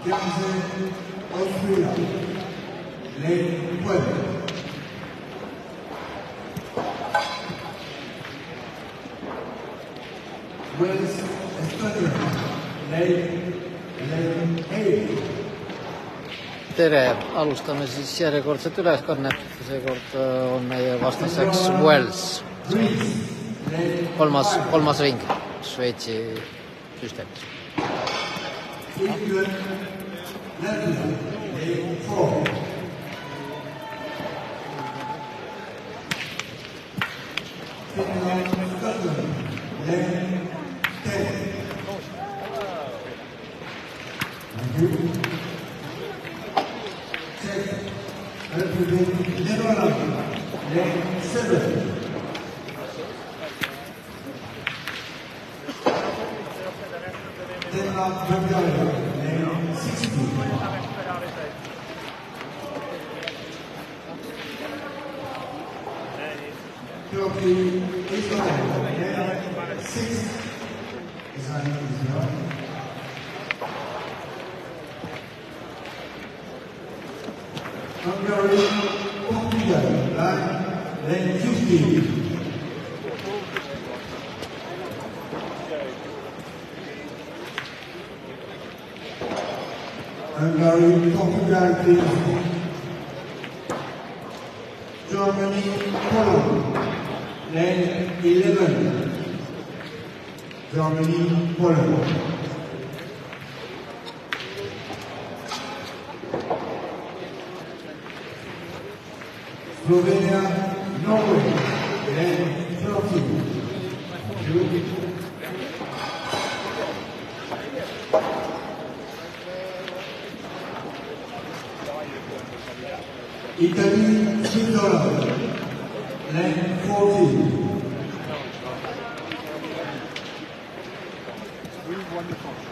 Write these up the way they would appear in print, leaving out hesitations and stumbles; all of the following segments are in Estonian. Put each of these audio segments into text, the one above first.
Janssen, Austria, Lane Puebla. Wales, Estonia, Lane A. Tere, alustame siis järjekordset üleskannet. Seekord on meie vastaseks Wales. Kolmas ring Šveitsi süsteemis. Hungary, Portugal, Germany, Poland, lane 11. Germany, Poland. Slovenia, Norway, lane 13. Italy, Switzerland, lane 14. We won the coach.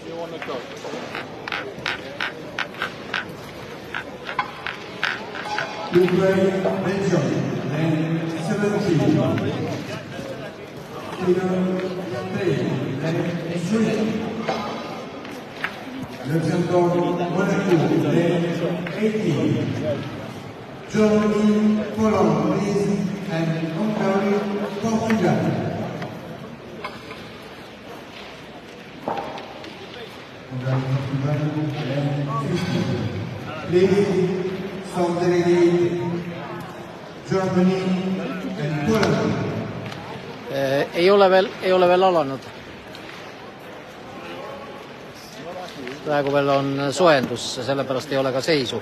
You won the coach. Ukraine, Belgium, lane 17. Spain, lane 3. Luxembourg, Monaco, lane 18. Germany, Poland, Greece, and Hungary, Portugal. Please, some delegate Germany and Poland. Ei ole veel alanud. Praegu veel on soojendus, sellepärast ei ole ka seisu.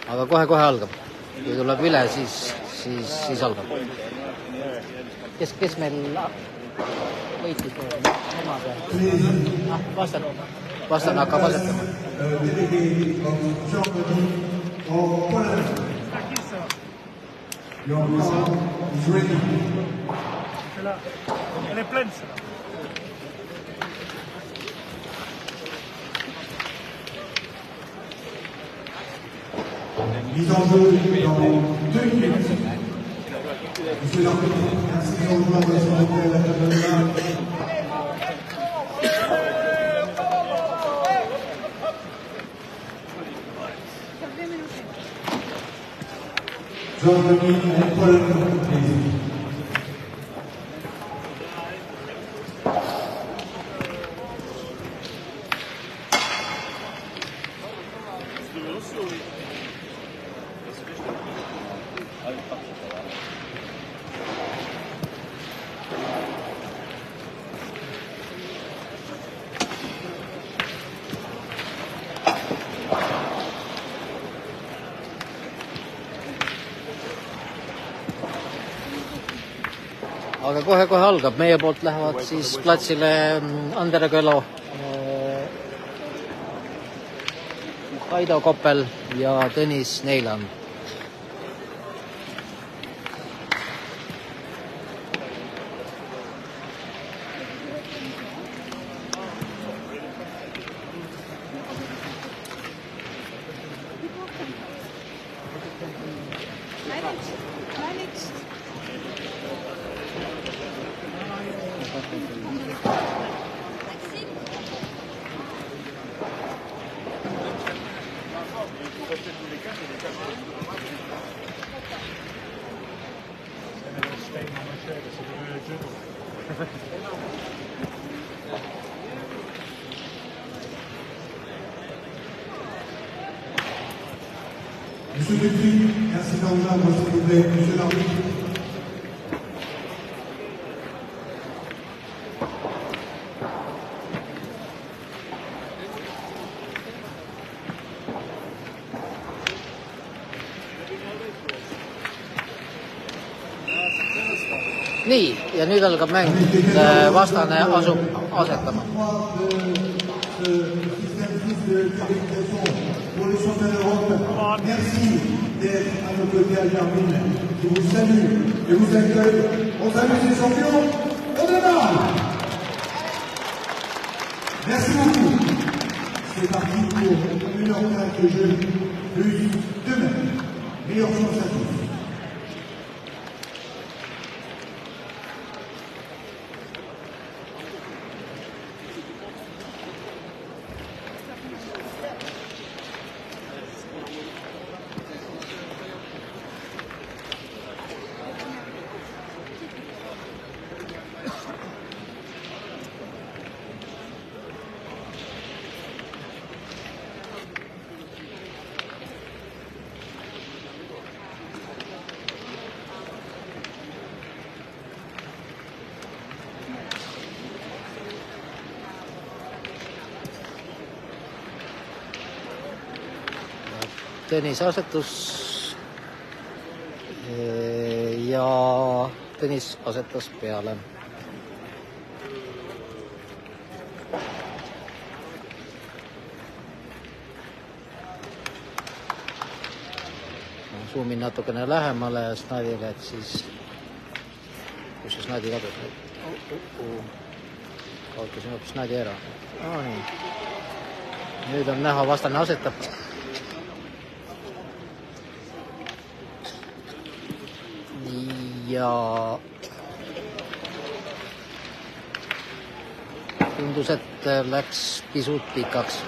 Aga kohe algab. Kui tuleb üle, siis algab. Kes meil võitis oma peal? Vastan hakkab asetama. Elle est pleine, celle-là. Mise en jeu dans 2 minutes. Monsieur l'arbitre, merci de nous rejoindre sur la table de Germany and Poland, please. Aga kohe algab. Meie poolt lähevad siis platsile Andere Kölo, Kaido Koppel ja Tõnis Neiland. Monsieur Dupuis, merci d'en rejoindre, s'il vous plaît, monsieur l'arbitre. Nii, ja nüüd algab mäng. Vastane asub asetama. Pour le championnat d'Europe, merci d'être à nos côtés à Germine, qui vous salue et vous accueille. On salue ces champions, on démarre. Merci beaucoup. C'est parti pour 1h15 de jeu, plus demain. Meilleure chance à tous. Tõnis asetus ja Tõnis asetas peale. Zoomin natukene lähemale Snadile, et siis kus see Snadi kadus? Kaotasin hoopis Snadi ära. Nüüd on näha vastane asetab. Ja tundus, et läks pisut pikaks.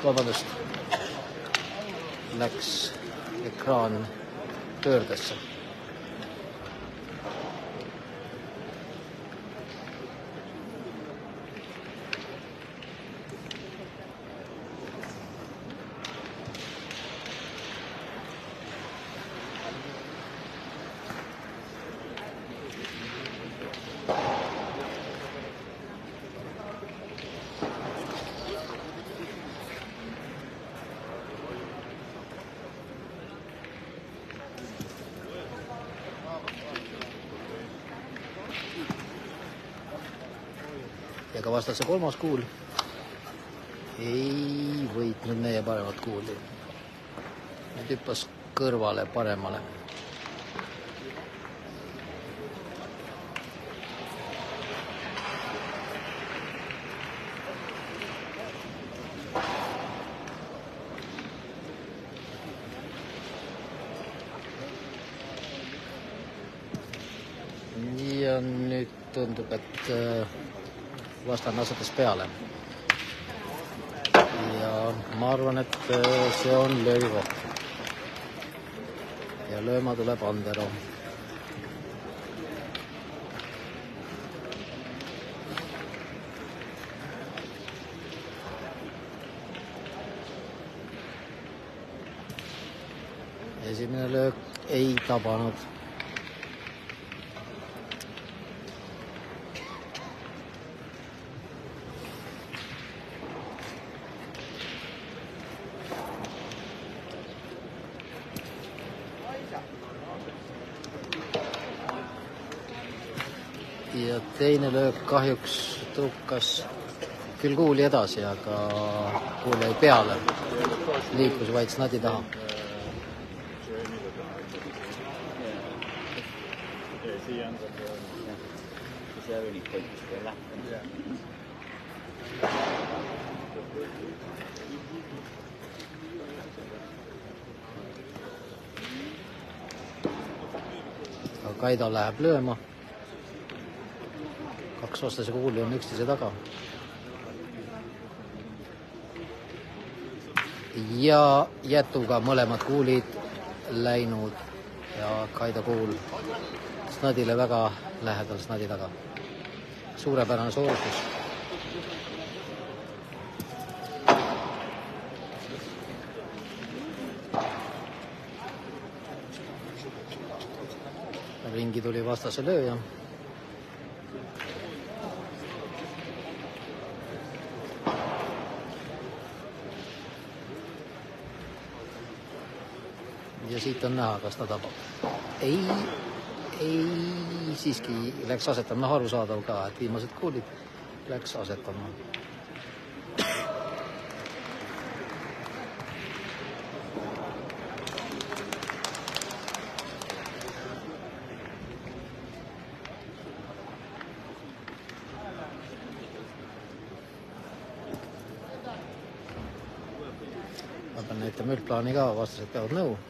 Vabandust, läks ekraan pöördesse. Ja ka vastase kolmas kuul ei võitnud meie paremat kuuli. Nüüd hüppas kõrvale paremale. Ja nüüd tundub, et vastane asetas peale. Ja ma arvan, et see on löögi koht. Ja lööma tuleb Andero. Esimene löök ei tabanud. Ja teine löök kahjuks tukkas küll kuuli edasi, aga kuul jäi peale. Liikus vaid Snadi taha. aga Kaido läheb lööma. Kaks vastase kuuli on üksteise taga. Ja jätuga mõlemad kuulid läinud ja Kaido kuul snadile väga lähedal snadi taga. Suurepärane sooritus. Ringi tuli vastase lööja. Ja siit on näha, kas ta tabab. Ei, siiski läks asetama arusaadav ka, et viimased kuulid läks asetama. Ma pean näitama üldplaani ka, vastased peavad nõu.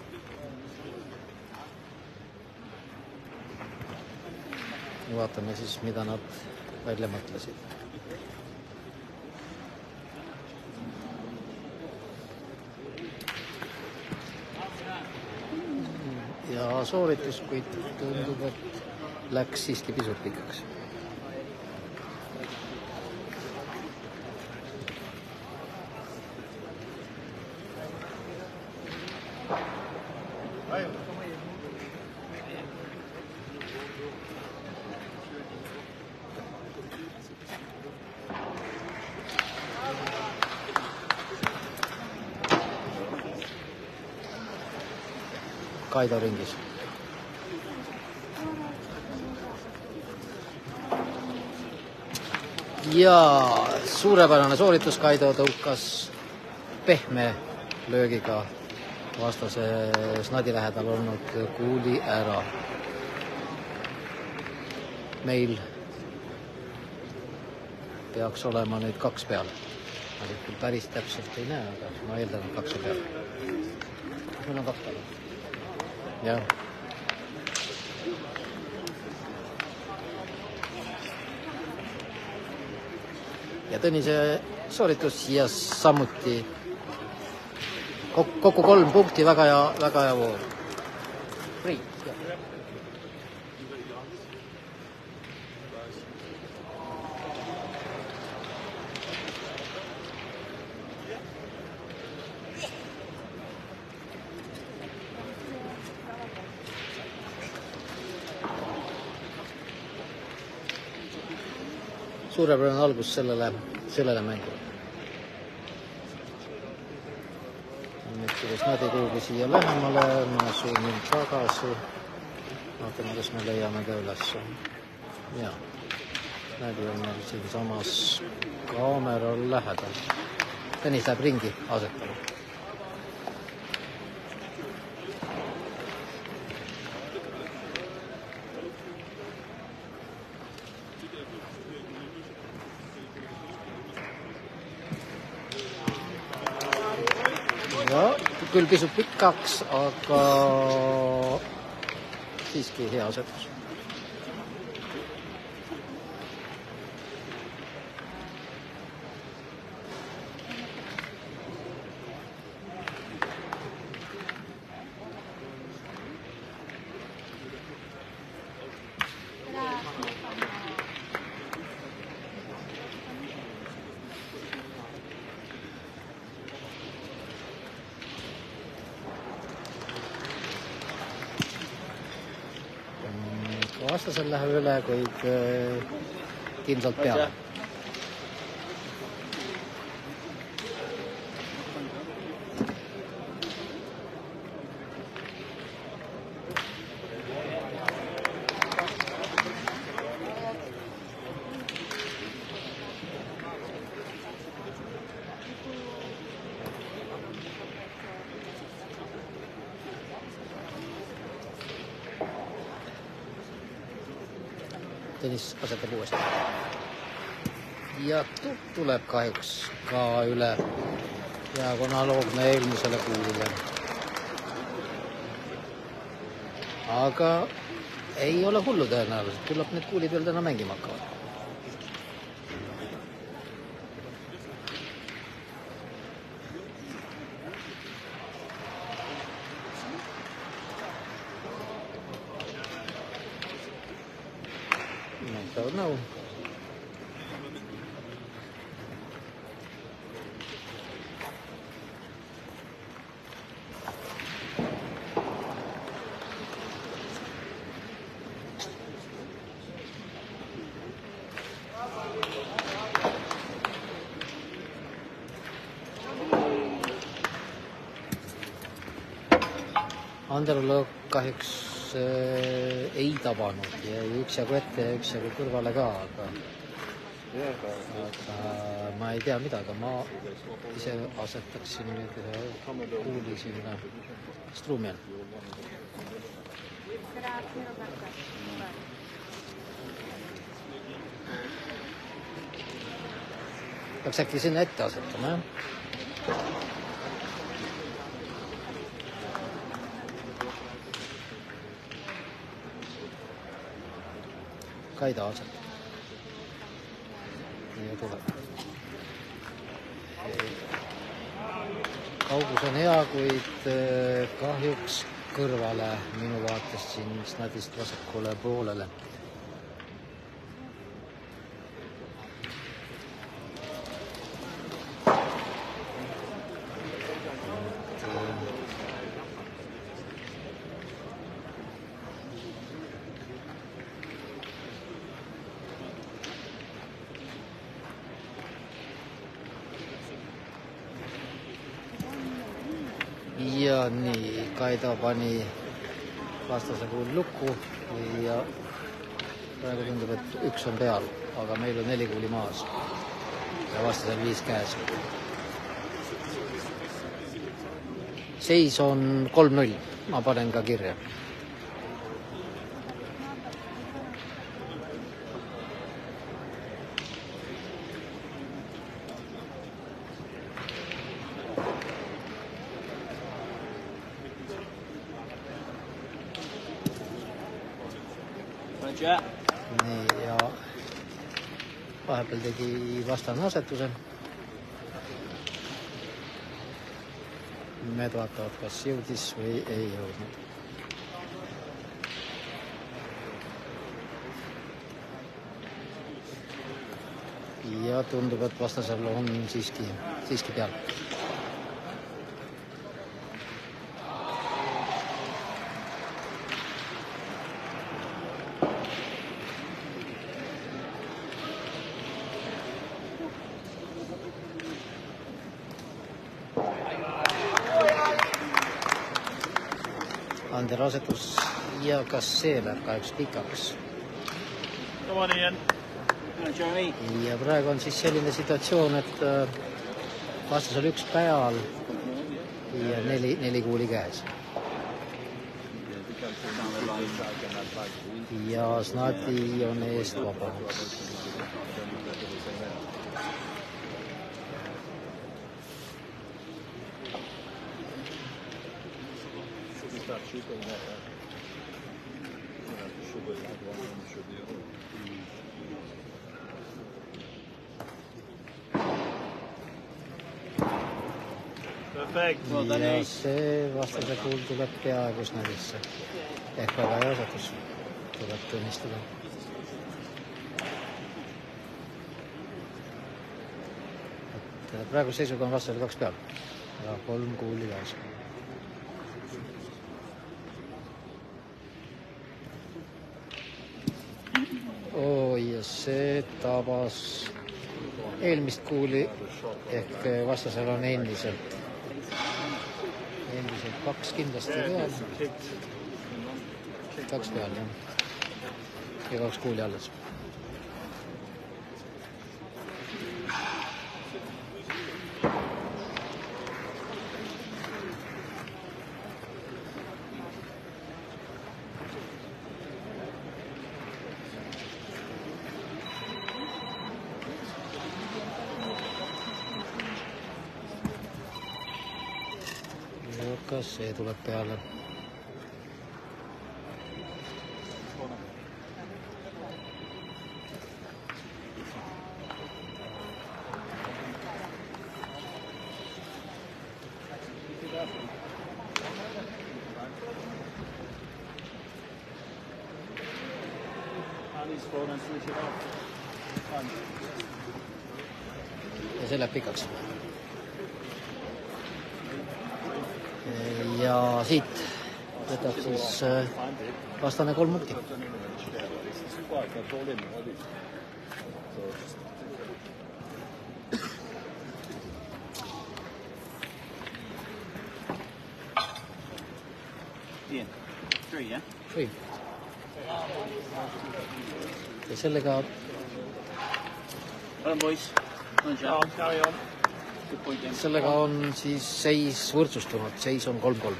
Vaatame siis, mida nad välja mõtlesid. Ja sooritus, kuid tundub, et läks siiski pisut pikaks. Kaido ringis. Ja suurepärane sooritus. Kaido tõukas pehme löögiga vastase snadi lähedal olnud kuuli ära. Meil peaks olema nüüd 2 peale. Ma küll päris täpselt ei näe, aga ma eeldan 2 peale. Meil on 2 peale. Ja. Ja Tõnise sooritus ja samuti kokku 3 punkti, väga hea voor. Priit. Suurepärane algus sellele mängule. Nüüd kuidas nadi kuhugi siia lähemale, ma suunin tagasi. Vaatame, kas me leiame ka üles. Ja, nadi on meil siin samas kaameral lähedal. Tõnis läheb ringi asetama. Ja, küll pisut pikaks, aga siiski hea asetus. Vastasel läheb üle, kuid kindlalt peale. Tõnis asetab uuesti. Ja tuleb kahjuks ka üle jääb analoogne eelmisele kuulile. Aga ei ole hullu tõenäoliselt, küllap need kuulid veel täna mängima hakkavad. Don't know. Anderlo kahjuks ei tabanud ja üksjagu ette ja üksjagu kõrvale ka, aga ma ei tea mida, aga ma ise asetaksin nüüd ühe kuuli sinna Strumian. Peaks äkki sinna ette asetama, jah? Ka ei taha asetada. Ja tuleb. Kaugus on hea, kuid kahjuks kõrvale minu vaatest siin snadist vasakule poolele. Ja nii, Kaida pani vastase puhul lukku ja praegu tundub, et üks on peal, aga meil on 4 kuuli maas ja vastasel 5 käes. Seis on 3-0, ma panen ka kirja. Nii, ja vahepeal tegi vastane asetuse. Med vaatavad, kas jõudis või ei jõudnud. Ja tundub, et vastasel on siiski peal. Ander asetus ja kas see läheb kahjuks pikaks. Ja praegu on siis selline situatsioon, et vastasel 1 peal ja 4 kuuli käes. Ja Snadi on eest vaba. Ja see vastase puhul tuleb peaaegu Snadisse. Ehk väga hea asetus tuleb tunnistada. Praegu seisuga on vastasel 2 peal ja 3 kuuli käes. Ja see tabas eelmist kuuli ehk vastasel on endiselt 2 kindlasti peal. 2 peal, jah. Ja 2 kuuli alles. Kas see tuleb peale? Nadi's phone and switch it off. Fine. Ja see läheb pikaks. Ja siit võtab siis vastane 3 punkti. Ian, 3, yeah? 3. Ja sellega Well done, boys. Well done, carry on. Good point, James. sellega on siis seis võrdsustunud, seis on 3-3.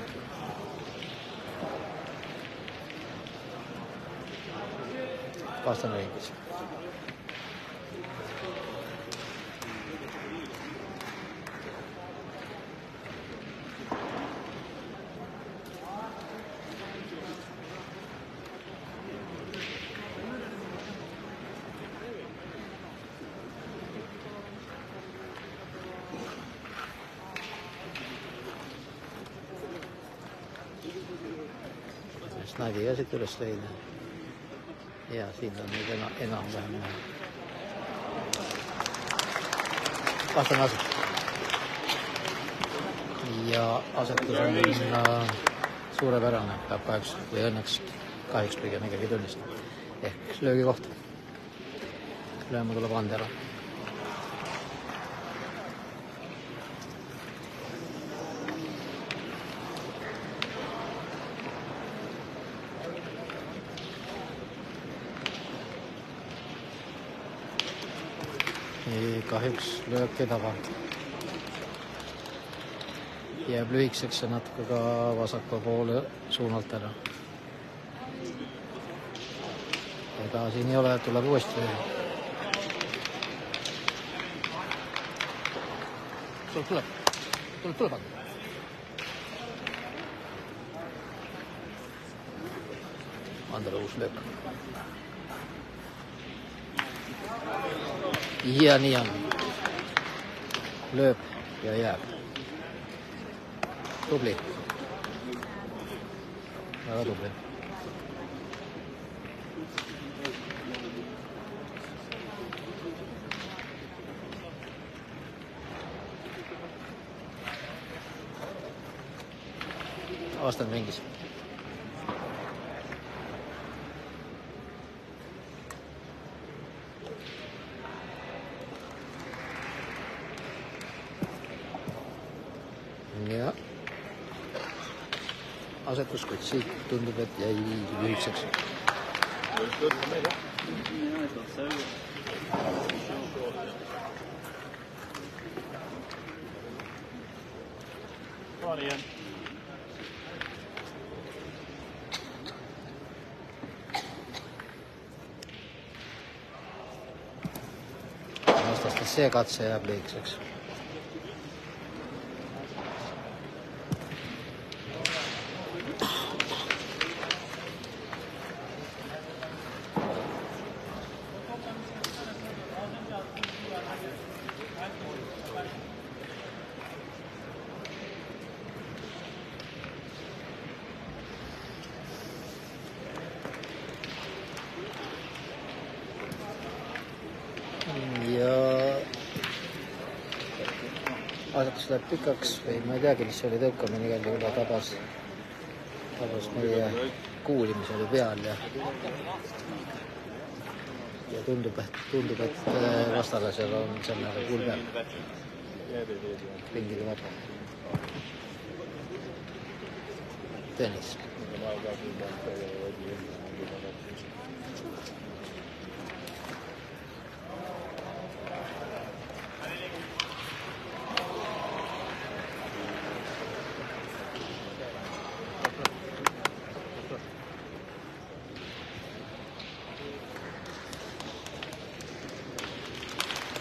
Vastane ringis. Nadi ka siit üles leida. Ja siin on nüüd enam-vähem näha. Vastane asetus. Ja asetus on suurepärane, peab kahjuks või õnneks kahjuks pigem ikkagi tunnistama. Ehk löögi koht. Lööma tuleb anda ära. Kahjuks lööb taga. Jääb lühikseks ja natuke ka vasakul poole suunalt ära. Ega siin ei ole, tuleb uuesti. Tuleb. Andele uus löök. Ja nii on. Lööb ja jääb. Tubli. Väga tubli. Vastan ringis. Ja asetus, kuid siit tundub, et jäi lühikseks. Come on, Ian. Vastastas see katse jääb lühikseks. Ja asetus läheb pikaks või ma ei teagi, mis oli tõukamine, igal juhul tabas meie kuulimis oli peal ja tundub, et vastale seal on selle kuul peal. Ringide vaba. Tennis.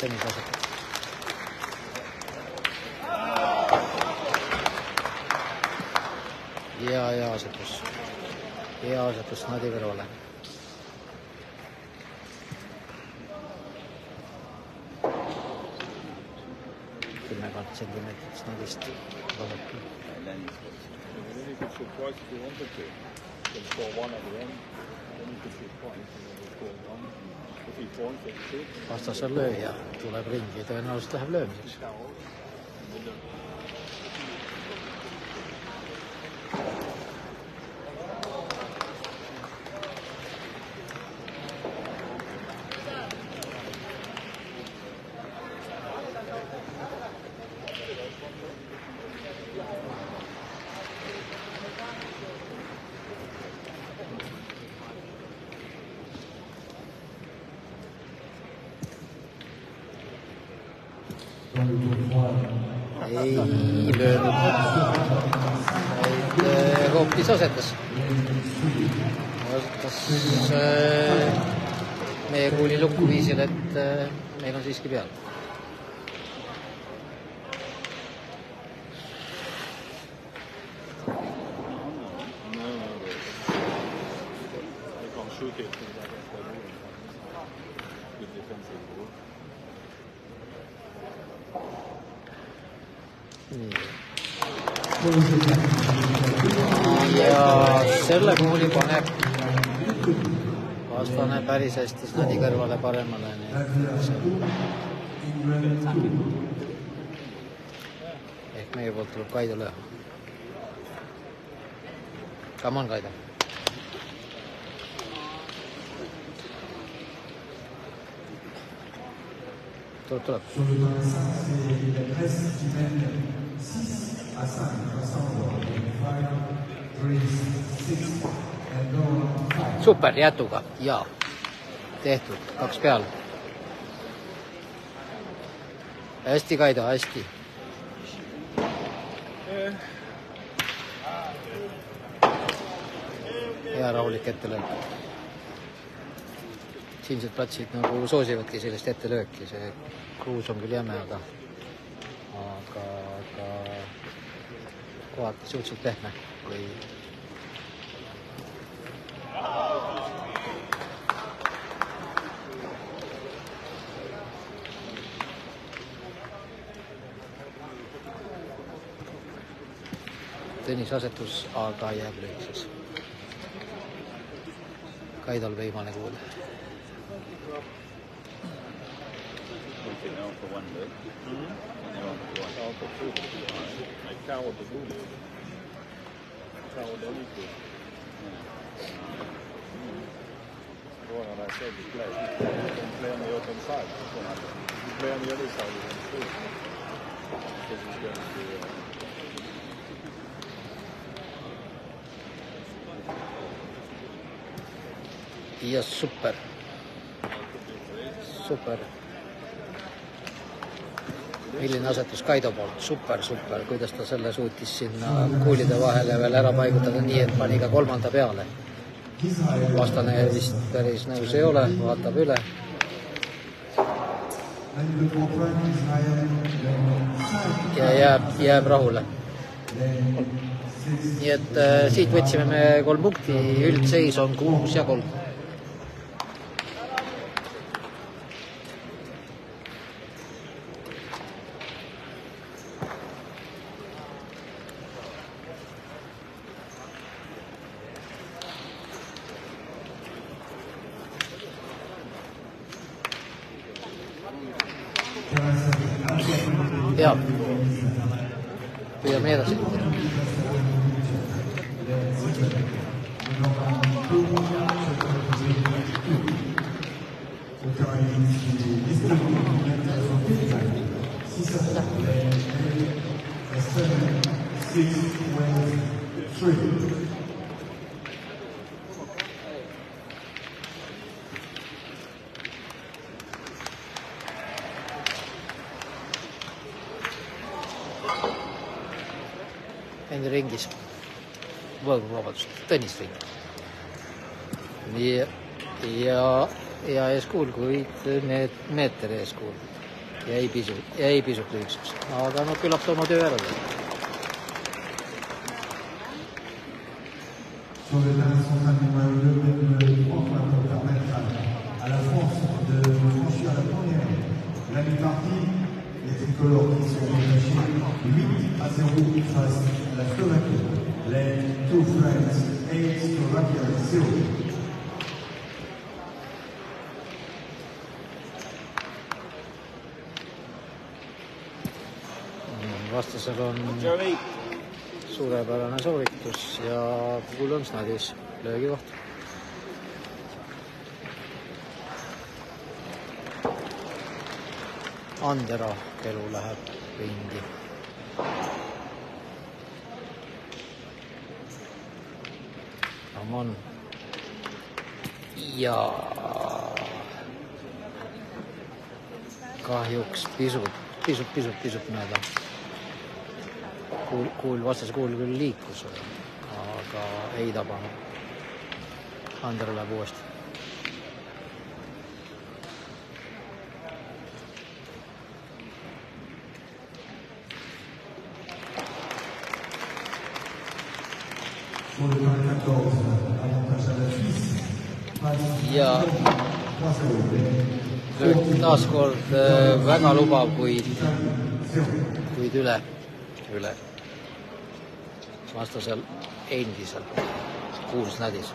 Tennisasetus. Ja asetus. Ja asetus Nadi kõrvale. Kümmekond sentimeetrit Nadist vasakul. Really good surprise if you wanted to. can score one at the end, then you can shoot twice and then you score one. If he points at six, vastas on lööja, tuleb ringi, tõenäoliselt läheb löömiseks. Ei löönud, vaid hoopis asetas meie kuuli lukku viisil, et meil on siiski peal. Ja selle kuuli paneb vastane päris hästi snadi kõrvale paremale. Ehk meie poolt tuleb Kaido löö. Come on, Kaido. Tuleb. Super, jätuga. Jaa. Tehtud. 2 peal. Hästi, Kaido, hästi. Hea rahulik ettelöök. Siinsed platsid nagu soosivadki sellist ettelööki. See kruus on küll jäme, aga kohati suhteliselt pehme, kui Tõnis asetus, aga jääb lühikeseks. Kaidol viimane kuul. Ja super. Super. Milline asetus Kaido poolt. Super, super. Kuidas ta selle suutis sinna kuulide vahele veel ära paigutada nii, et pani ka 3. peale. Vastane vist päris nõus ei ole. Vaatab üle. Ja jääb rahule. Nii et siit võtsime me 3 punkti. Üldseis on 6 ja 3. Ja, püüame edasi. Endi ringis. Vabandust, Tõnis ring. Ja eeskuul, kuid meeter eeskuul. Jäi pisut lühikeseks. Aga no küllap oma töö ära teha. Sur le terrain central numéro 2, pour permettre à la France de franchir la première. La mi-partie, les tricolores qui sont détachés 8-0 face à la Slovaquie. Les two friends, 8 Slovakia. vastasel on suurepärane sooritus ja kuul on snadis löögikoht. Andera kelu läheb ringi. Ramon ja kahjuks pisut mööda. Vastase kuul küll liikus, aga ei tabanud. Andera läheb uuesti. Ja taas kord väga lubav, kuid üle. Vastasel endiselt kuuls nädis.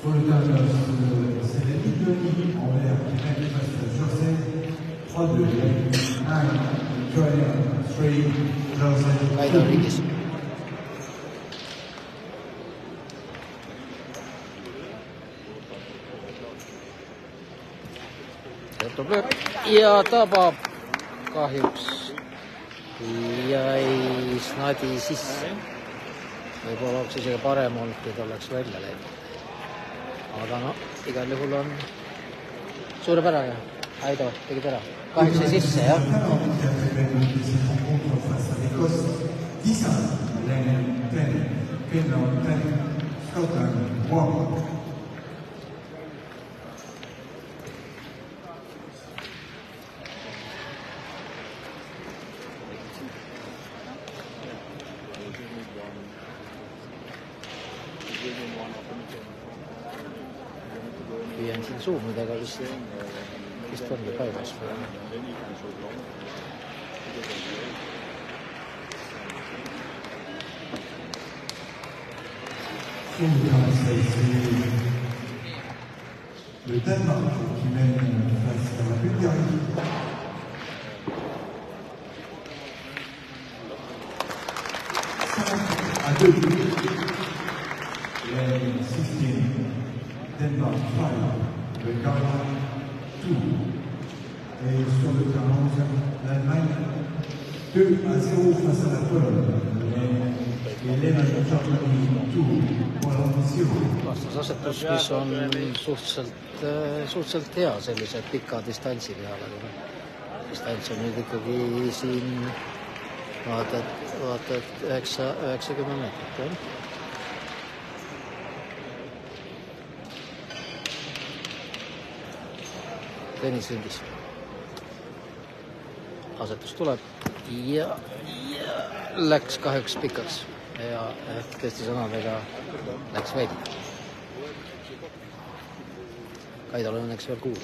Sur le terrain, c'est les Denis en l'air qui mène face à José. 3-2, 1, Joël, 3, José. Kaido ringis. Ja tabab kahjuks jäi snadi sisse. Võib-olla oleks isegi parem olnud, kui ta oleks välja läinud. Aga no, igal juhul on suurepärane. Aido, tegid ära. Kahjuks jäi sisse, jah. Püüan siin suumidega vist ongi paigas. Le Danemark qui mène face à la Bulgarie. À 2. Les 16. Denmark 5. Bulgaria 2. Et sur le terrain, l'Allemagne 2-0 face à la Pologne. Et les Germany 2 pour l'ambition. Vastasasetus, mis on suhteliselt hea sellise pika distantsi peale. Distants on nüüd ikkagi siin vaatad 90 meetrit. Tõnis ringis. Asetus tuleb ja läks kahjuks pikaks. Ja teiste sõnadega läks välja. Kaidal on õnneks veel kuul.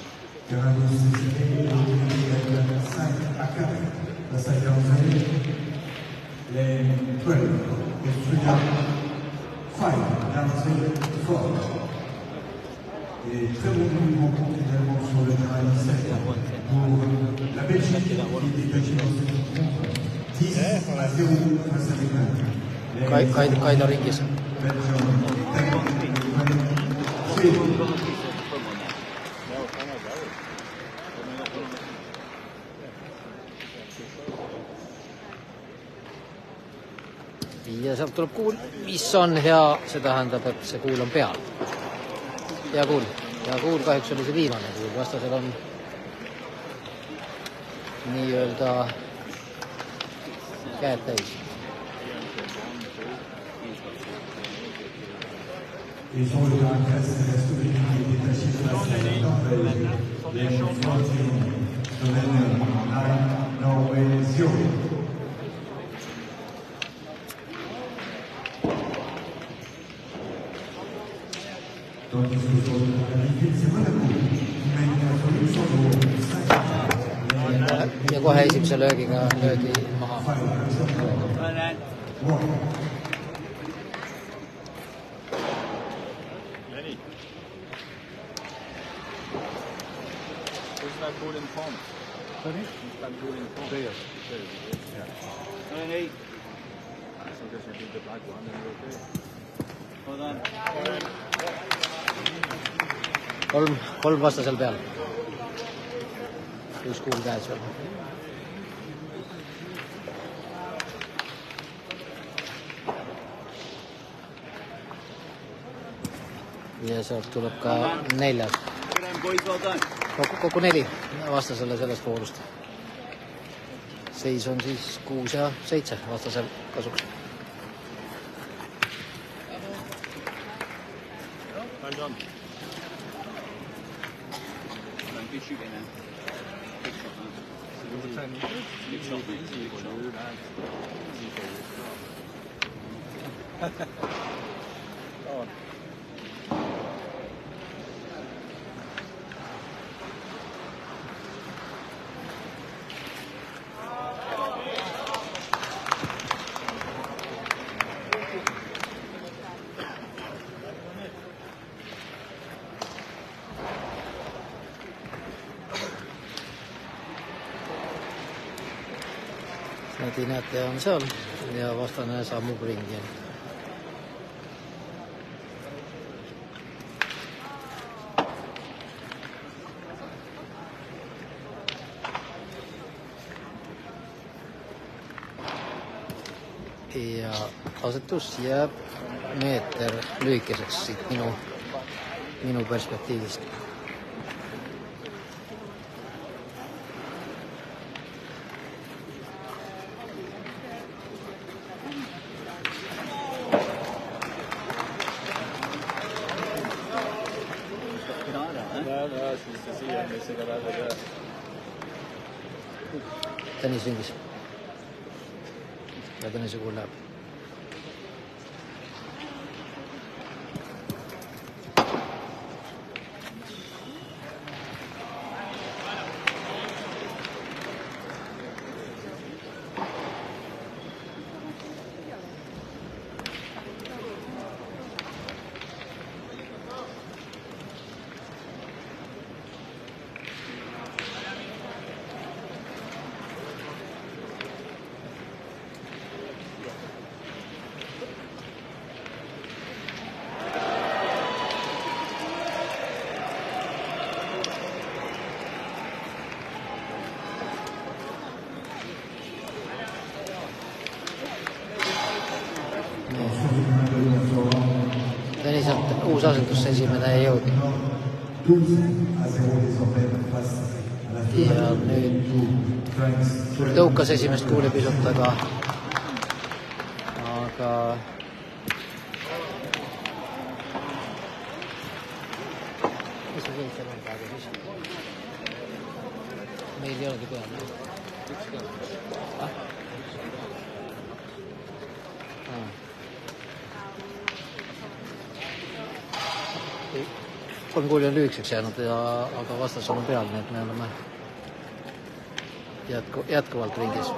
Et très bon rencontre également sur le terrain 17 pour la Belgique qui est dégagée dans cette rencontre 10-0 face à l'Allemagne. Kaida ringis. ja sealt tuleb kuul, mis on hea, see tähendab, et see kuul on peal. Ja kuul kahjuks oli see viimane kuul, vastasel on nii-öelda käed täis. Ils ont eu un Grèce qui est détaché de la Norvège. Les champions Slovène 9, Norway 0. Donc, c'est Monaco qui mène sur Luxembourg 5. Ja kohe esimese löögiga löödi maha. That goal in front. Sorry? That goal in front. There. Yeah. Hey. So I guess you do the black one and you're okay. Hold on. Kolm vastasel peal. Üks kuul käes veel. Ja sealt tuleb ka 4. Kokku 4 vastasele sellest voorust. Seis on siis 6 ja 7 vastasel kasuks. Well done. Good shooting then. Big shot, mate. Big shot. Go on. Näete on seal ja vastane sammub ringi. Ja asetus jääb meeter lühikeseks siit minu perspektiivist. Tõnis ringis. Ja Tõnise kuul läheb. Tõniselt uus asetus esimene ei jõudnud. Ja nüüd tõukas esimest kuuli pisut, aga mis see seis seal on praegu siis? Meil ei olegi peal. Kolm kuuli on lühikeseks jäänud, aga vastas on peal, nii et me oleme jätkuvalt ringis.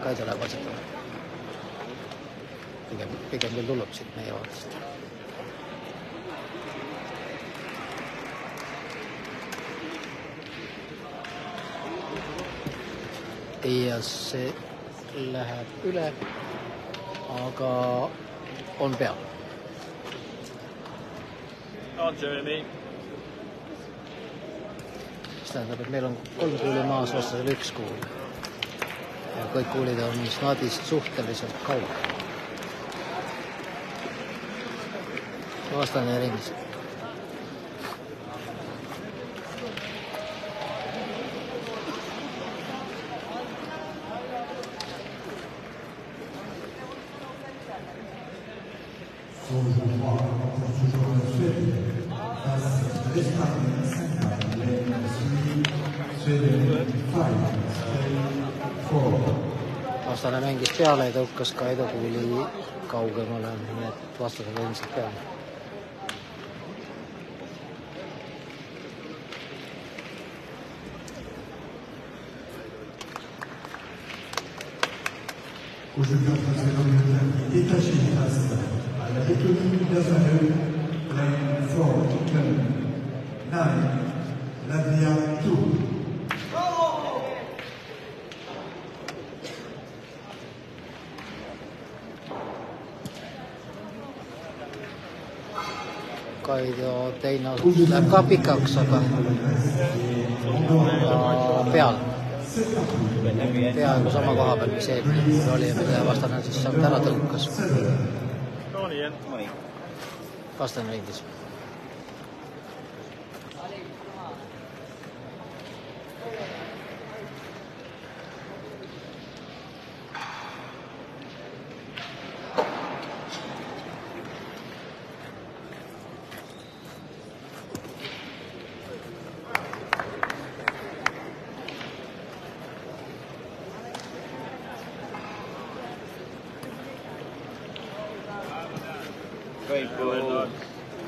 Kaida läheb asetama. Pigem veel tullab siit meie vaatest. ja see läheb üle, aga on peal. On Jeremy. See tähendab, et meil on 3 kuuli maas, vastasel 1 kuul. Ja kõik kuulid on Snadist suhteliselt kaugel. Vastane ringis. Vastane mängis peale ja tõukas ka edukuuli kaugemale, nii et vastasega ilmselt peale. Aujourd'hui, c'est l'Angleterre qui est détachée face à la Lettonie d'Azarel, Lane 4, England 9, Latvia 2. Kaido teine osus läheb ka pikaks, aga peal. Peaaegu sama koha peal, mis eelmine oli ja mida vastane siis saanud ära tõukas. Vastane ringis.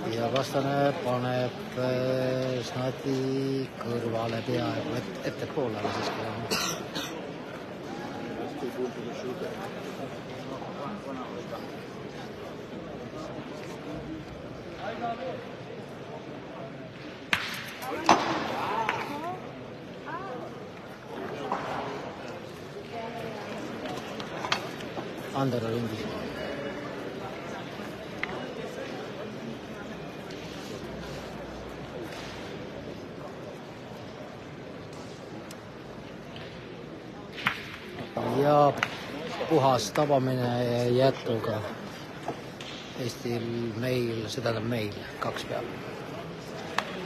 Ja vastane paneb Snadi kõrvale peaaegu ettepoole, aga siiski on. Ander on ringis. Ja puhas tabamine jätuga. Eestil meil, see tähendab meil, 2 peal.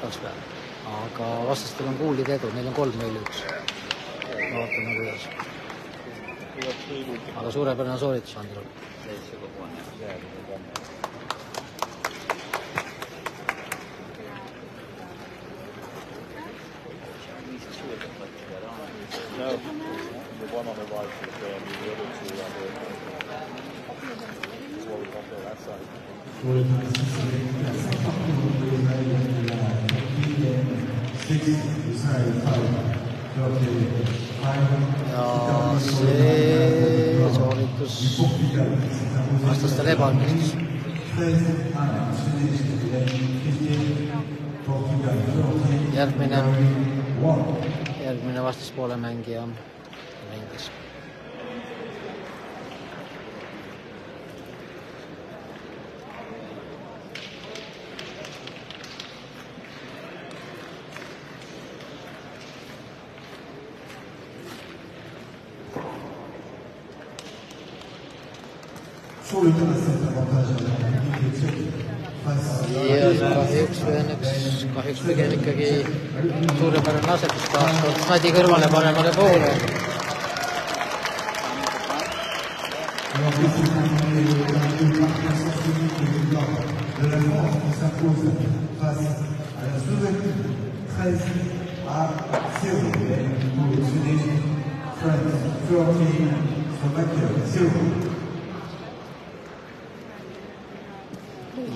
Aga vastastel on kuulid edu, neil on 3, meil 1. Vaatame kuidas. Aga suurepärane sooritus Andrel. No, the one on the right is there and the other 2 on the that's what we got there, that side. Ja see sooritus vastastel ebaõnnestus. Järgmine vastaspoole mängija mängis. Ja kahjuks pigem ikkagi suurepärane asetus taaskord Snadi kõrvale paremale poole.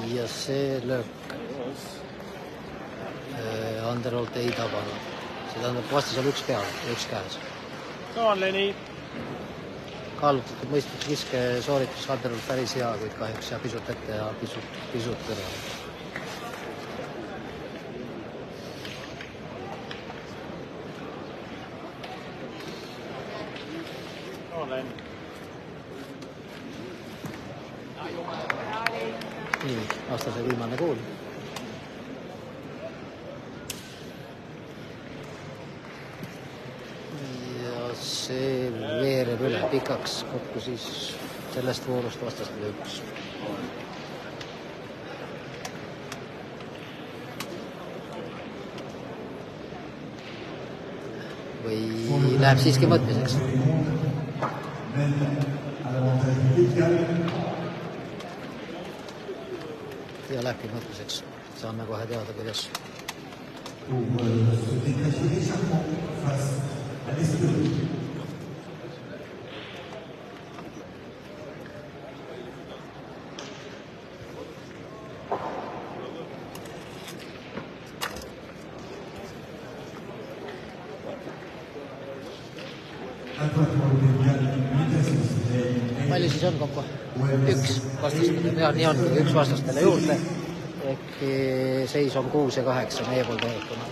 Ja see löök Anderolt ei tabanud. See tähendab vastasel 1 peal ja 1 käes. On Leni. Kaalutletud mõistlik viske sooritus Anderolt päris hea, kuid kahjuks ja pisut ette ja pisut kõrval. nii, vastase viimane kuul. Ja see veereb üle pikaks, kokku siis sellest voorust vastastel 1. Või läheb siiski mõtmiseks? Ja lähebki mõtmiseks. Saame kohe teada, kuidas. Palju siis on kokku? 1 vastastele. Ja nii on, 1 vastastele juurde. Ehk seis on 6 ja 8 meie poolt eetuna.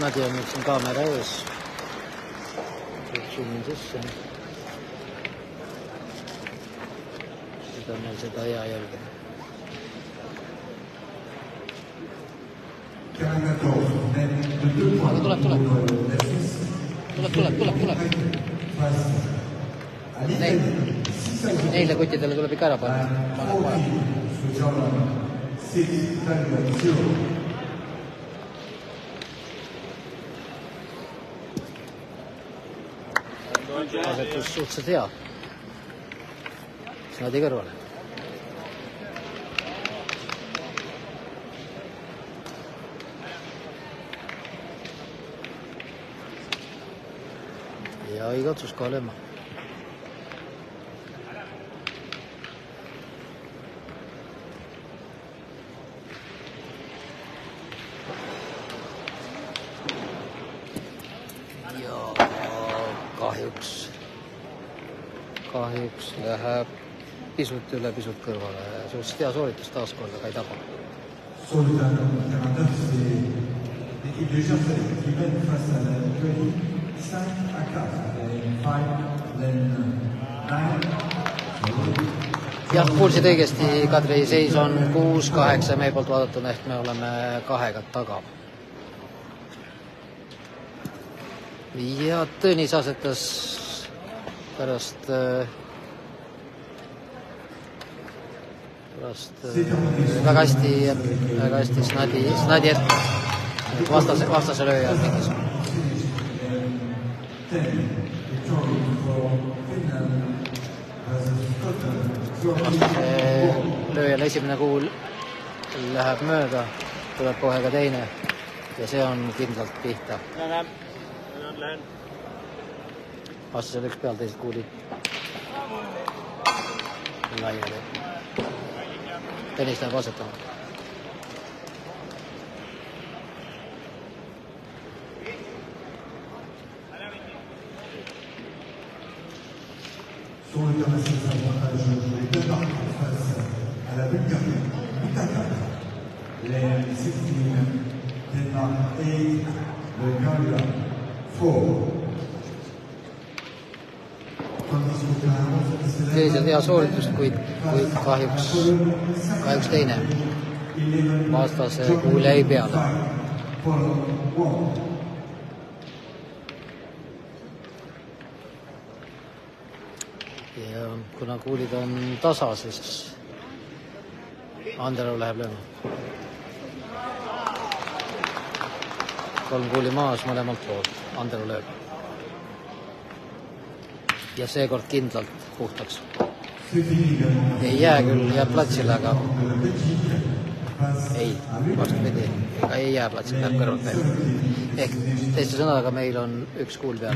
Nadi on nüüd siin kaamera ees. Zoomin sisse. Nüüd on meil seda hea jälgida. Aga tuleb. Neile kuttidele tuleb ikka ära panna. Asetus suhteliselt hea. Snadi kõrvale. Ja õige otsus kohe lööma. Kahjuks läheb pisut üle, pisut kõrvale. Suhteliselt hea sooritus taaskord, aga ei taba. Soolitan tõesti l'équipe de Jersey qui mène face à la Lituanie 5 à 4. 5, then 9. Jah, kuulsid õigesti, Kadri seis on 6-8 meie poolt vaadatuna, ehk me oleme 2 taga. Ja Tõnis asetas pärast väga hästi Snadi ette vastase lööja mingis. Vastase lööjal esimene kuul läheb mööda, tuleb kohe ka teine ja see on kindlalt pihta. Vastasel 1 peal, teised kuulid laiali. Tõnis läheb asetama. Soolitame siis avantage les 2 parties face à la Bulgarie. 8-4. Les 16, Denmark 8, Bulgaria 4. Sellised hea sooritust, kuid kahjuks teine vastase kuul jäi peale. Ja kuna kuulid on tasa, siis Andero läheb lööma. 3 kuuli maas mõlemalt poolt. Andero lööb. Ja seekord kindlalt puhtaks. Ei jää küll, jääb platsile, aga ei, vastupidi, ega ei jää platsile, jääb kõrvalt veel. Ehk teiste sõnadega meil on 1 kuul peal.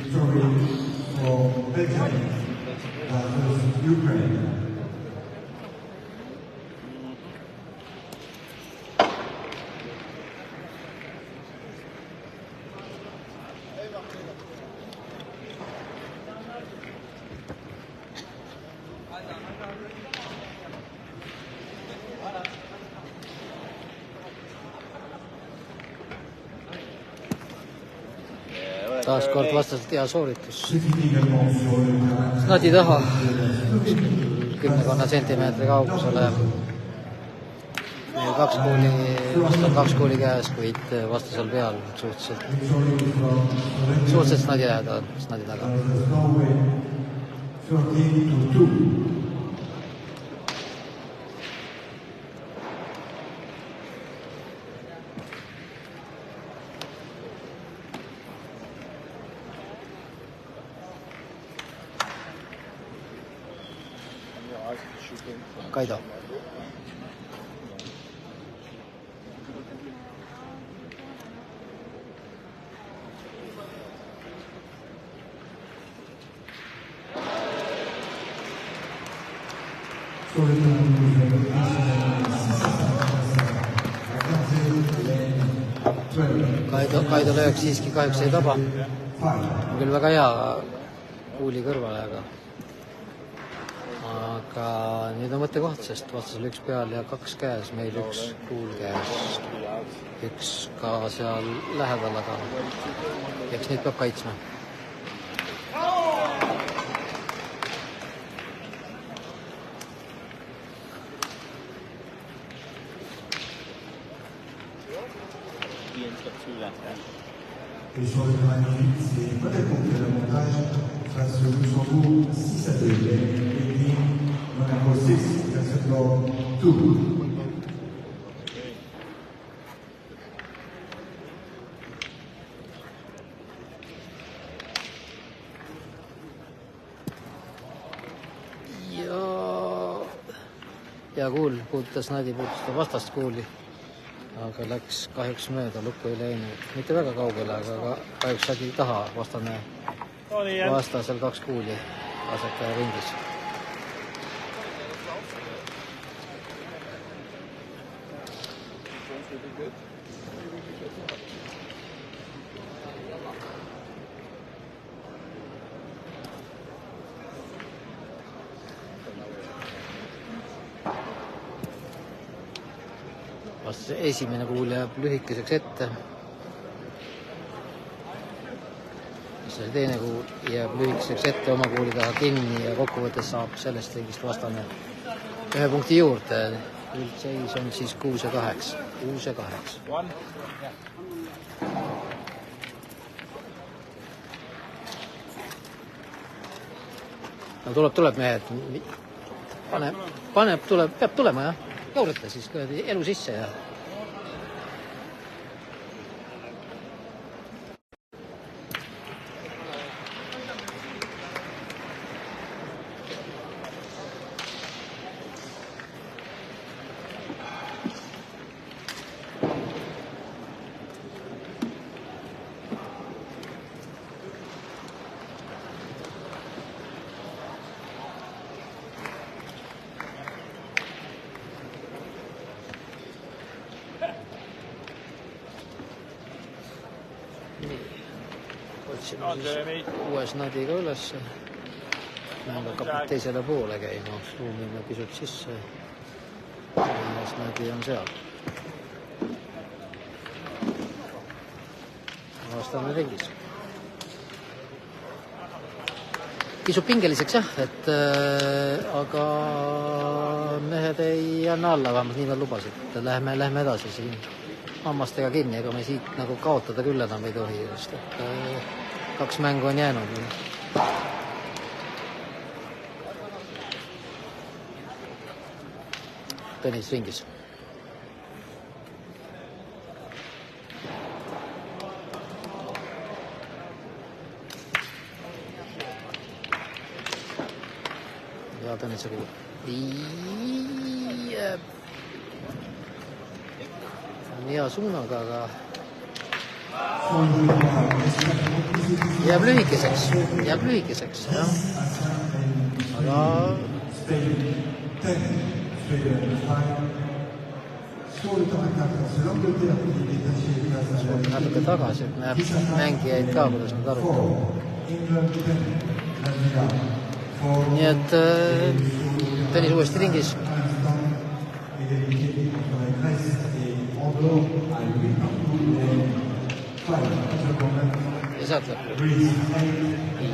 taas kord vastaselt hea sooritus. Ce qui est également sur le terrain. Snadi taha 10 sentimeetri kaugusele. Meil 2 kuuli, vast on 2 kuuli käes, kuid vastasel peal suhteliselt Snadi lähedal, Snadi taga. Norway 13-2. Kaido. Sur le terrain Kaido löök siiski kahjuks ei taba. Küll väga hea kuuli kõrvale, aga nüüd on mõttekoht, sest vastasel 1 peal ja 2 käes, meil 1 kuul käes, 1 ka seal lähedal, aga eks neid peab kaitsma. Et sur le terrain unique, c'est peut-être pour quel avantage face au Luxembourg 6-2. Et Monaco 6, Castelor 2. Ja kuul puudutas Nadi, puudutas vastast kuuli. Aga läks kahjuks mööda, lukku ei läinud. Mitte väga kaugele, aga kahjuks sagi taha vastasel 2 kuuli asetaja ringis. Esimene kuul jääb lühikeseks ette. See teine kuul jääb lühikeseks ette oma kuuli taha kinni ja kokkuvõttes saab sellest ringist vastane 1 punkti juurde. Üldseis on siis 6-8. 6-8. No tuleb mehed. Peab tulema, jah. Jaurata siis elu sisse ja uues Nadiga üles. Mäng hakkab teisele poole käima, ruumime pisut sisse. Uues Nadi on seal. Vastane ringis. Pisut pingeliseks jah, aga mehed ei anna alla, vähemalt nii nad lubasid. Lähme edasi siin hammastega kinni, ega me siit nagu kaotada küll enam ei tohi, sest 2 mängu on jäänud. Tõnis ringis. Ja Tõnis oli hea suunaga, aga jääb lühikeseks, jah. Aga natuke tagasi, et näeb mängijaid ka, kuidas nad arutavad. Nii et Tõnis uuesti ringis. Ja sealt lõppu.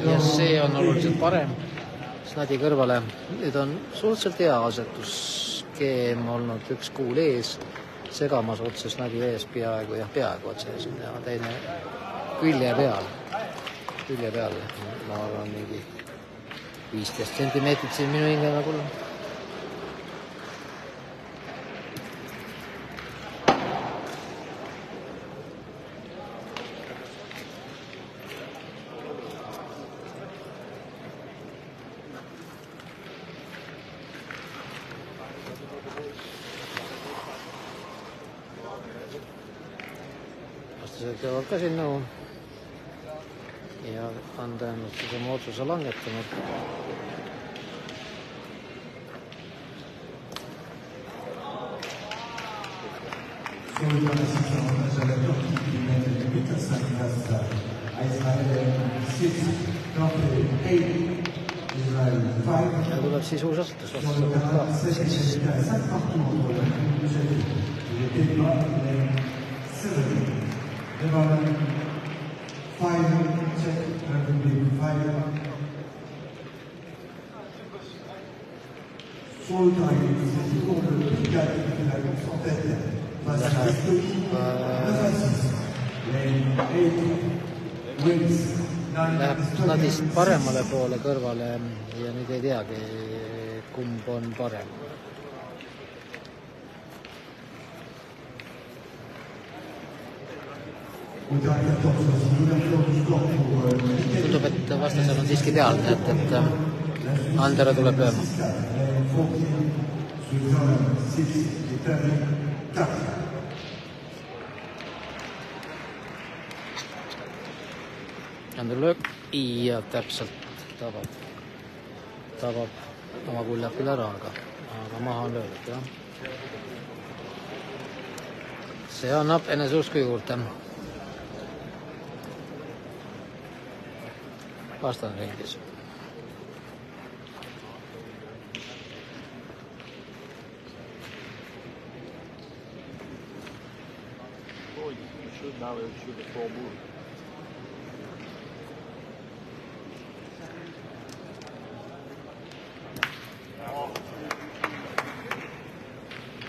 Ja see on oluliselt parem Snadi kõrvale. Nüüd on suhteliselt hea asetuskeem olnud, üks kuul ees, segamas otse Snadi ees peaaegu otse ees ja teine külje peal. Ma arvan mingi 15 sentimeetrit siin minu hinge nagu. Vastased peavad ka siin nõu ja on tõenäoliselt oma otsuse langetanud. Ja tuleb siis uus asetus läheb Snadist paremale poole kõrvale ja nüüd ei teagi, kumb on parem. Tundub, et vastasel on siiski peal, et Andere tuleb lööma. Andere lööb ja täpselt tabab oma kuljab küll ära, aga maha on löödud, jah. See annab eneseusku juurde. Vastane ringis.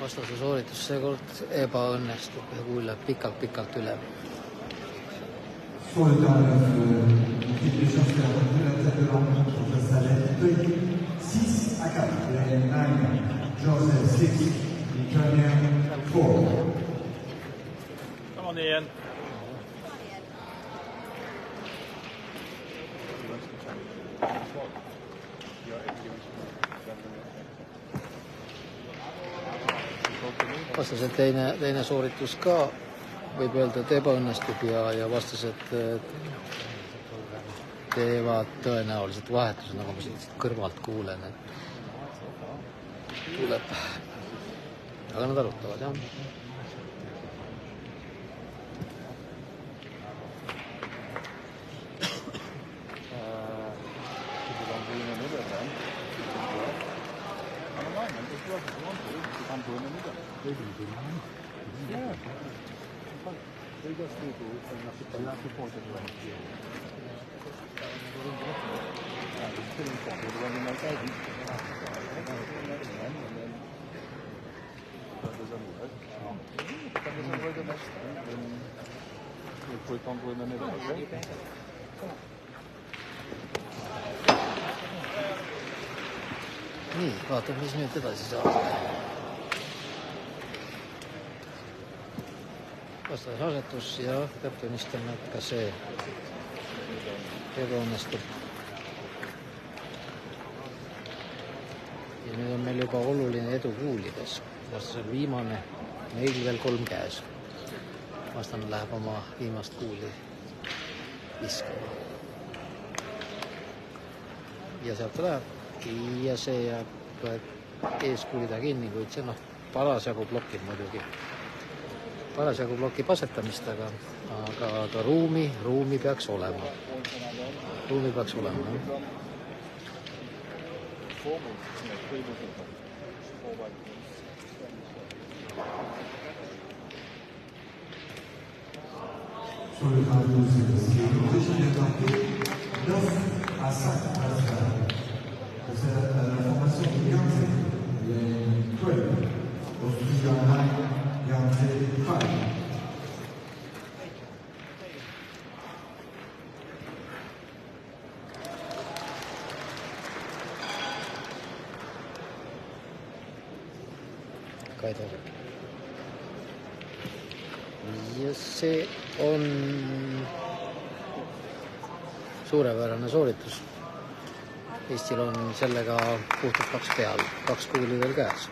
Vastase sooritus seekord ebaõnnestub ja kuuleb pikalt üle. Come on, Ian. Vastased teine sooritus ka võib öelda, et ebaõnnestub ja vastased teevad tõenäoliselt vahetuse, nagu ma siit kõrvalt kuulen, et tuleb. Aga nad arutavad, jah. Nii, vaatame, mis nüüd edasi saab. Vastas asetus ja peab tunnistama, et ka see ebaõnnestub. Ja nüüd on meil juba oluline edu kuulides. Vastasel viimane, meil veel 3 käes. Vastane läheb oma viimast kuuli viskama. Ja sealt ta läheb. Ja see jääb eeskuulida kinni, kuid see parasjagu blokib muidugi. Parasjagu blokib asetamist, aga ruumi peaks olema. Ruumi peaks olema. sur le radio CBC. L'objectif est d'entrer 9 à 5 passages. C'est l'information de Yangtze. Il y a une 12. Aujourd'hui, Yangtze 5. ja see on suurepärane sooritus. Eestil on sellega puhtalt 2 peal, 2 kuuli veel käes.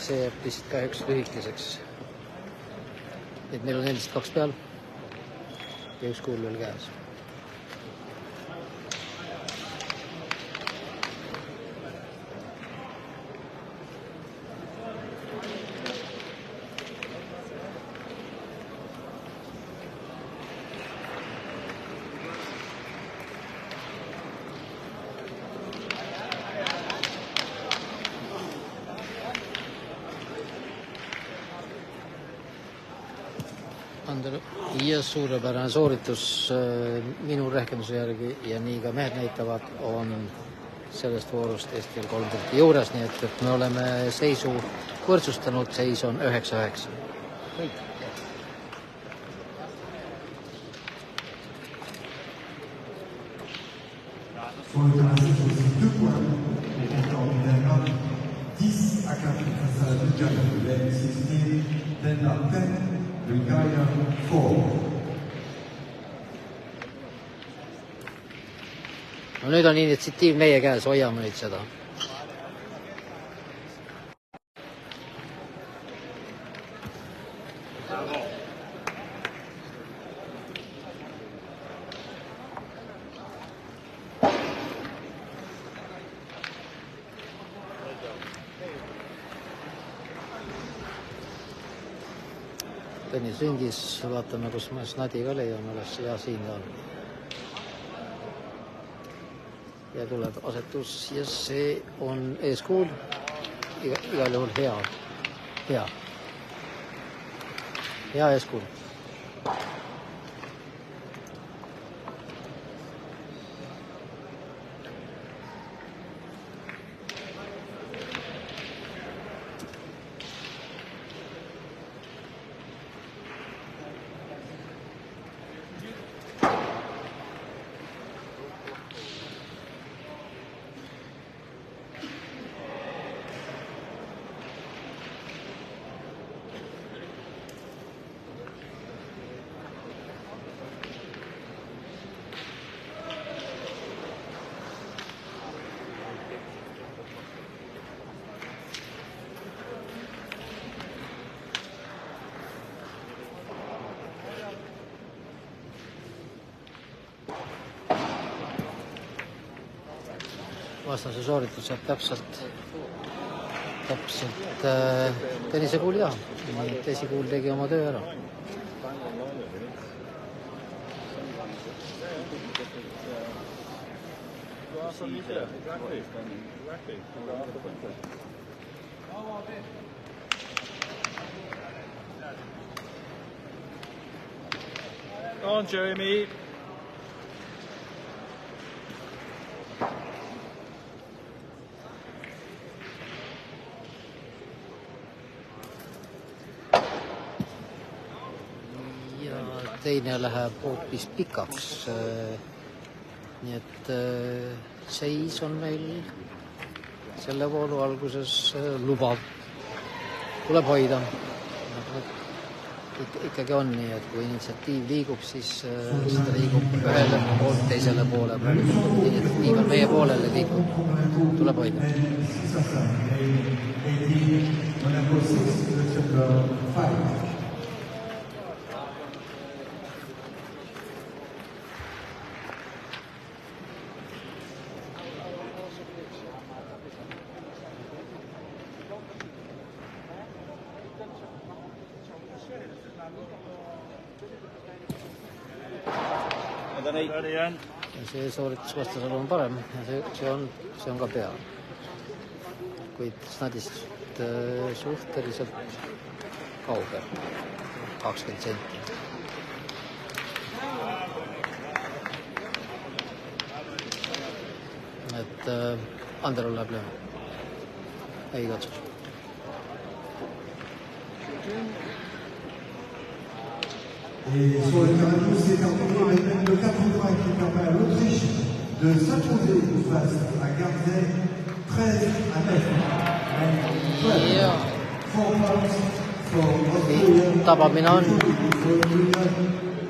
See jääb lihtsalt kahjuks lühikeseks. Et meil on endast 2 peal ja 1 kuul veel käes. Ja suurepärane sooritus minu rehkenduse järgi ja nii ka mehed näitavad on sellest voorust Eestil 3 punkti juures, nii et me oleme seisu võrdsustanud, seis on 9-9. Kõik. Pour le classé, c'est aussi 2 points. Les victoires du Danemark, 10 à 4 face à la Bulgarie. Le M16, Danemark 10, Bulgaria 4. No nüüd on initsiatiiv meie käes, hoiame nüüd seda. Tõnis ringis, vaatame, kus me Snadi ka leiame üles ja siin ta on. Ja tuleb asetus ja see on eeskuul, igal juhul hea eeskuul. Vastase sooritus jääb täpselt Tõnise kuul ja esikuul tegi oma töö ära. Go on, Jeremy. Teine läheb hoopis pikaks, nii et seis on meil selle voolu alguses lubav. Tuleb hoida. Ikkagi on nii, et kui initsiatiiv liigub, siis seda liigub ühele poolt teisele poole. Initsiatiiv on meie poolele liigub. Tuleb hoida. Again. ja see sooritus vastasel on parem ja see on ka peal. Kuid snadist suhteliselt kaugel, 20 senti. Et Anderul läheb lööma. Ei katsus. Et sur le terrain, c'est terminé le 4 points qui permet à l'Autriche de s'imposer face à Gardet 13 à 9. Ja. 4 points for Australia. Tabamine on.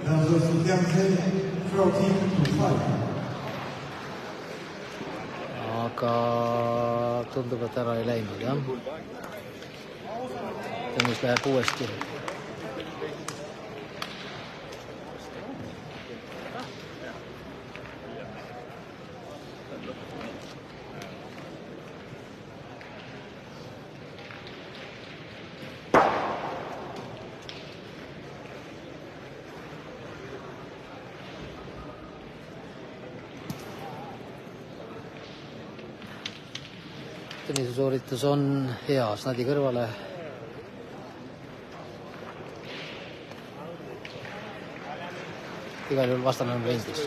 Versus Gardet 13-5. Aga tundub, et ära ei läinud, jah. Tõnis läheb uuesti. Tõnise sooritus on hea, snadi kõrvale. Igal juhul vastane on vendis.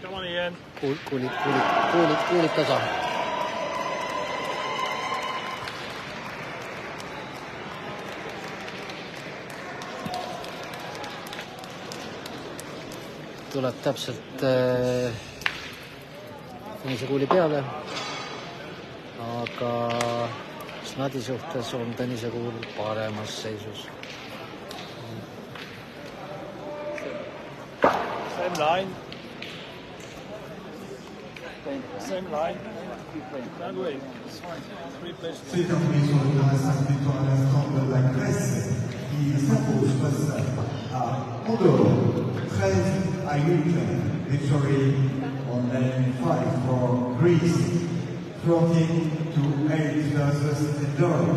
Come on, Ian. Kuulid tasa. Tuleb täpselt Tõnise kuuli peale, aga snadi suhtes on Tõnise kuul paremas seisus. Same line. Same line. Don't wait. It's fine. 3 places. C'est terminé sur le terrain 5 victoires à l'instant de la Grèce qui s'impose face à Andorre 13-8. Victory on lane 5 for Greece 14-8 versus Andorre.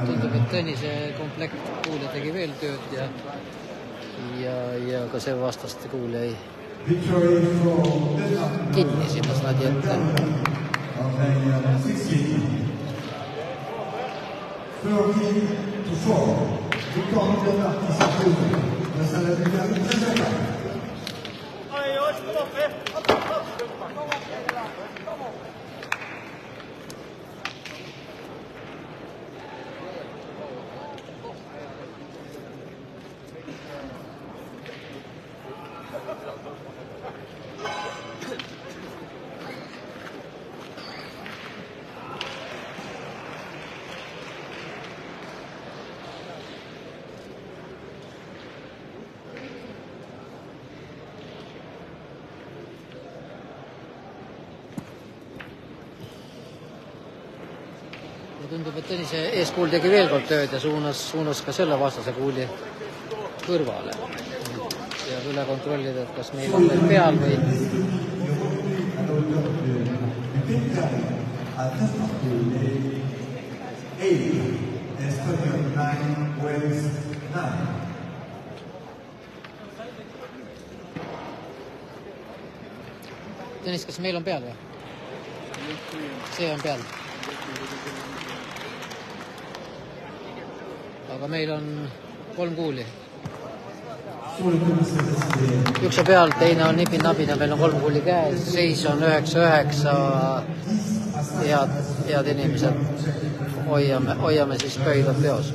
Tundub, et Tõnise komplekt kuule tegi veel tööd ja ka see vastaste kuul jäi kinni sinna snadi ette. 13-4. Tundub, et Tõnise eeskuul tegi veel kord tööd ja suunas ka selle vastase kuuli kõrvale. Ja üle kontrollida, et kas meil on veel peal või... Tõnis, kas meil on peal või? See on peal. Aga meil on 3 kuuli. Üks on peal, teine on nipin-nabin ja meil on 3 kuuli käes. Seis on 9-9. Head inimesed. Hoiame siis pöidad peos.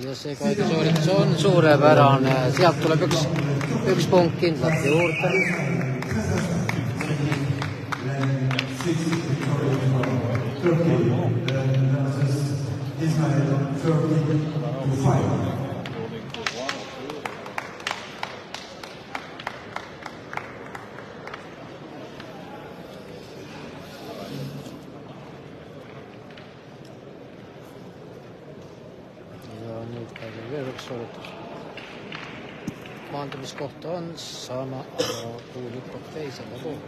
Ja see kaitsesooritus on suurepärane. Sealt tuleb üks punkt kindlalt juurde. Turkey versus Israel 30-5. Ja nüüd käib veel üks sooritus. Maandumiskoht on sama, aga kuul hüppab teisele poole.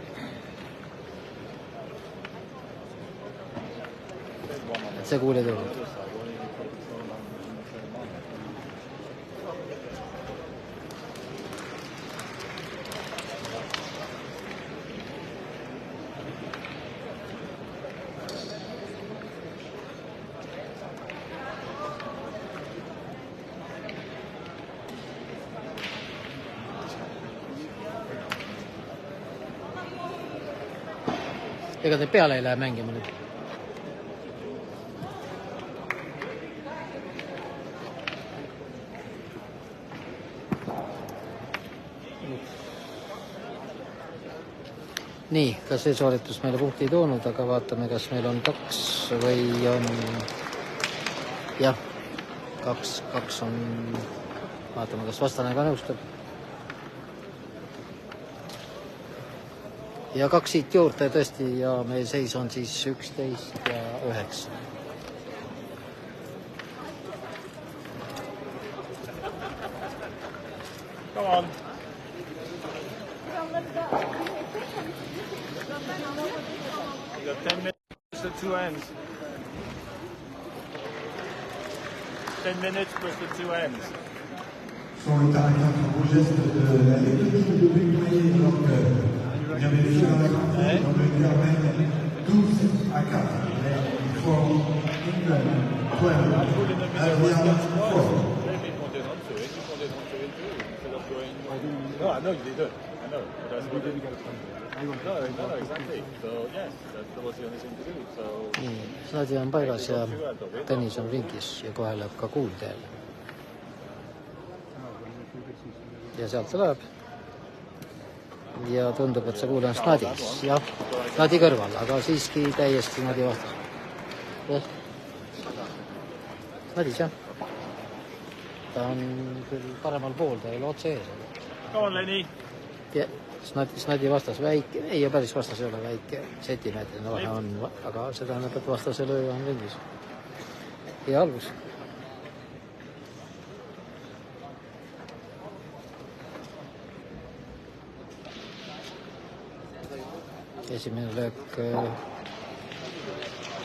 Et see kuul ei tulnud. Ega te peale ei lähe mängima nüüd? Nii, ka see sooritus meile punkti ei toonud, aga vaatame, kas meil on 2 või on... Jah, 2 on... Vaatame, kas vastane ka nõustub. Ja 2 siit juurde tõesti ja meie seis on siis 11 ja 9. Come on. You got 10 minutes to 2 ends. 10 minutes plus the 2 ends. Sur le caractère au geste de la l'équipe de Béguier, donc il y avait des filles dans la campagne, dans le Germain 12-4. For England 12, Adrian 4. No, I know you didn't. I know. But that's what it is. No, exactly. So, yes, that was the only thing to do. So... Snadi on paigas ja Tõnis on ringis ja kohe läheb ka kuul teele. Ja sealt ta läheb. Ja tundub, et see kuul on Snadis. Jah, Snadi kõrval, aga siiski täiesti Snadi vastas. Jah. Snadis, jah. Ta on küll paremal pool, ta ei ole otse ees. Come on, Lenny. Ja, Snadi vastas väike, ei päris vastas ei ole väike, sentimeetrine vahe on, aga see tähendab, et vastase löö on ringis. Ja algus. Esimene löök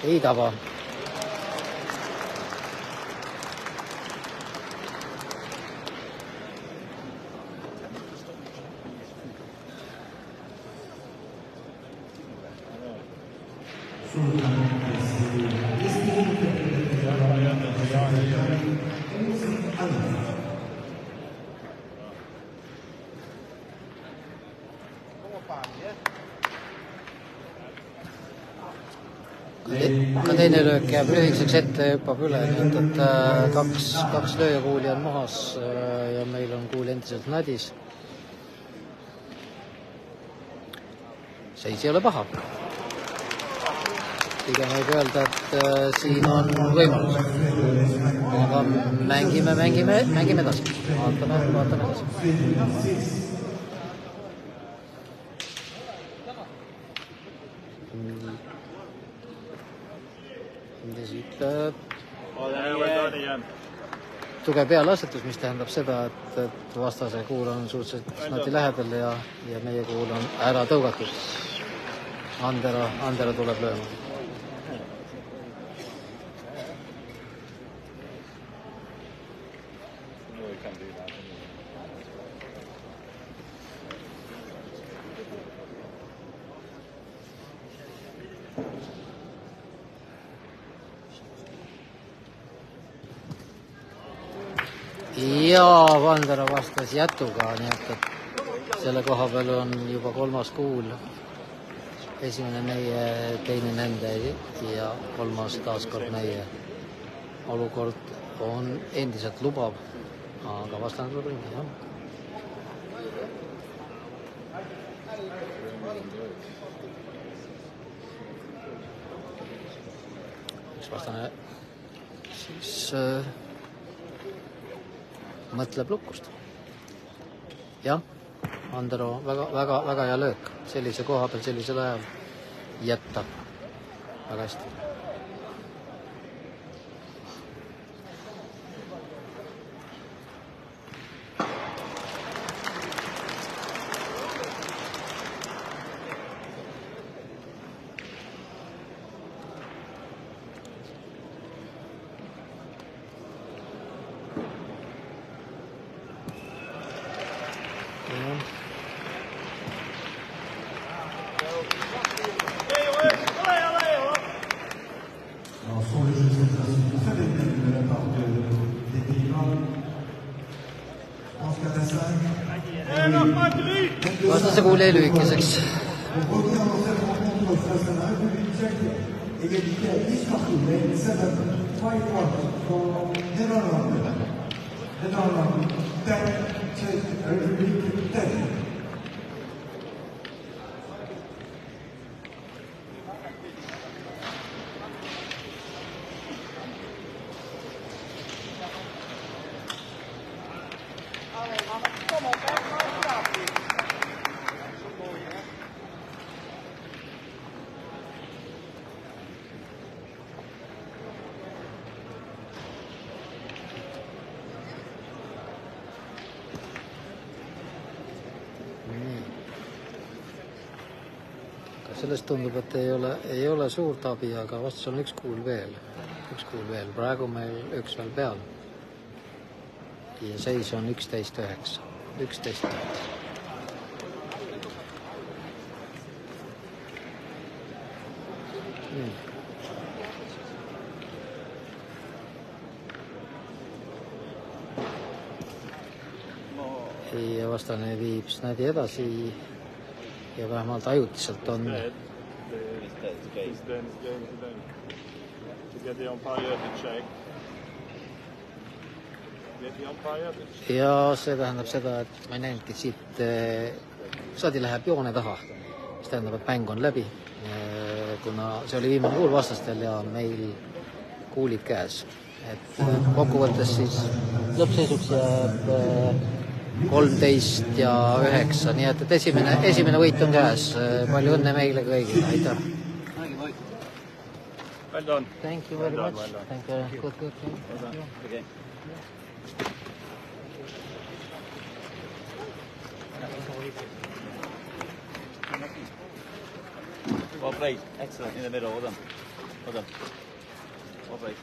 ei taba. Ka teine löök jääb lühikeseks ette ja hüppab üle, nii et kaks lööjakuuli on mahas ja meil on kuul endiselt Nadis. Seis ei ole paha. Pigem võib öelda, et siin on võimalus. Aga mängime edasi. Vaatame edasi. Tugev pealasetus, mis tähendab seda, et vastase kuul on suhteliselt Snadi lähedal ja meie kuul on ära tõugatud. Andera tuleb lööma. Ja Vandera vastas jätuga, nii et selle koha peal on juba 3. kuul. Esimene meie, teine nende ja 3. taaskord meie. Olukord on endiselt lubav, aga vastane tuleb ringi, jah. vastane siis mõtleb lukust. Jah, Andero, väga hea löök. Sellise koha peal, sellisel ajal jätta. Väga hästi. Vastase kuul jäi lühikeseks. Sellest tundub, et ei ole suurt abi, aga vastus on üks kuul veel. Praegu meil üks veel peal. Ja seis on 11-9. 11-9. Ja vastane viib snadi edasi. Ja vähemalt ajutiselt on. Ja see tähendab seda, et ma ei näinudki siit sadi läheb joone taha. See tähendab, et mäng on läbi, kuna see oli viimane kuul vastastel ja meil kuulid käes. Et kokkuvõttes siis lõppseisuks jääb 13 ja 9, nii et esimene võit on käes. Palju õnne meile kõigile, aitäh. Well done. Thank you very much. Thank you. Good. Okay. Well played. Excellent in the middle. Well done. Well played.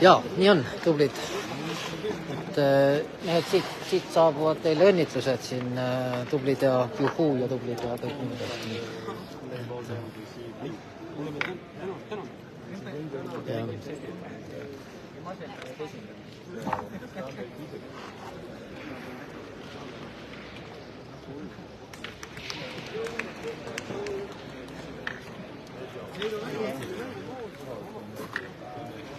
Ja, nii on, tublid. Et siit saabuvad teile õnnitlused siin tublid ja juhuu ja tublid ja kõik muud.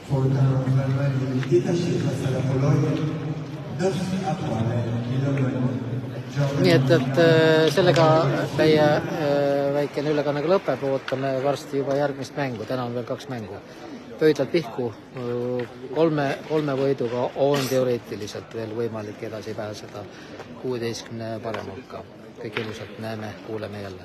Pour le talent de l'Allemagne, il est détaché face à la Pologne, 9-3. Nii et sellega meie väikene ülekannaga lõpeb, ootame varsti juba järgmist mängu, täna on veel 2 mängu. Pöidlalt pihku, 3 võiduga on teoreetiliselt veel võimalik edasi pääseda 16 parem hulka. Kõik ilusat näeme, kuuleme jälle.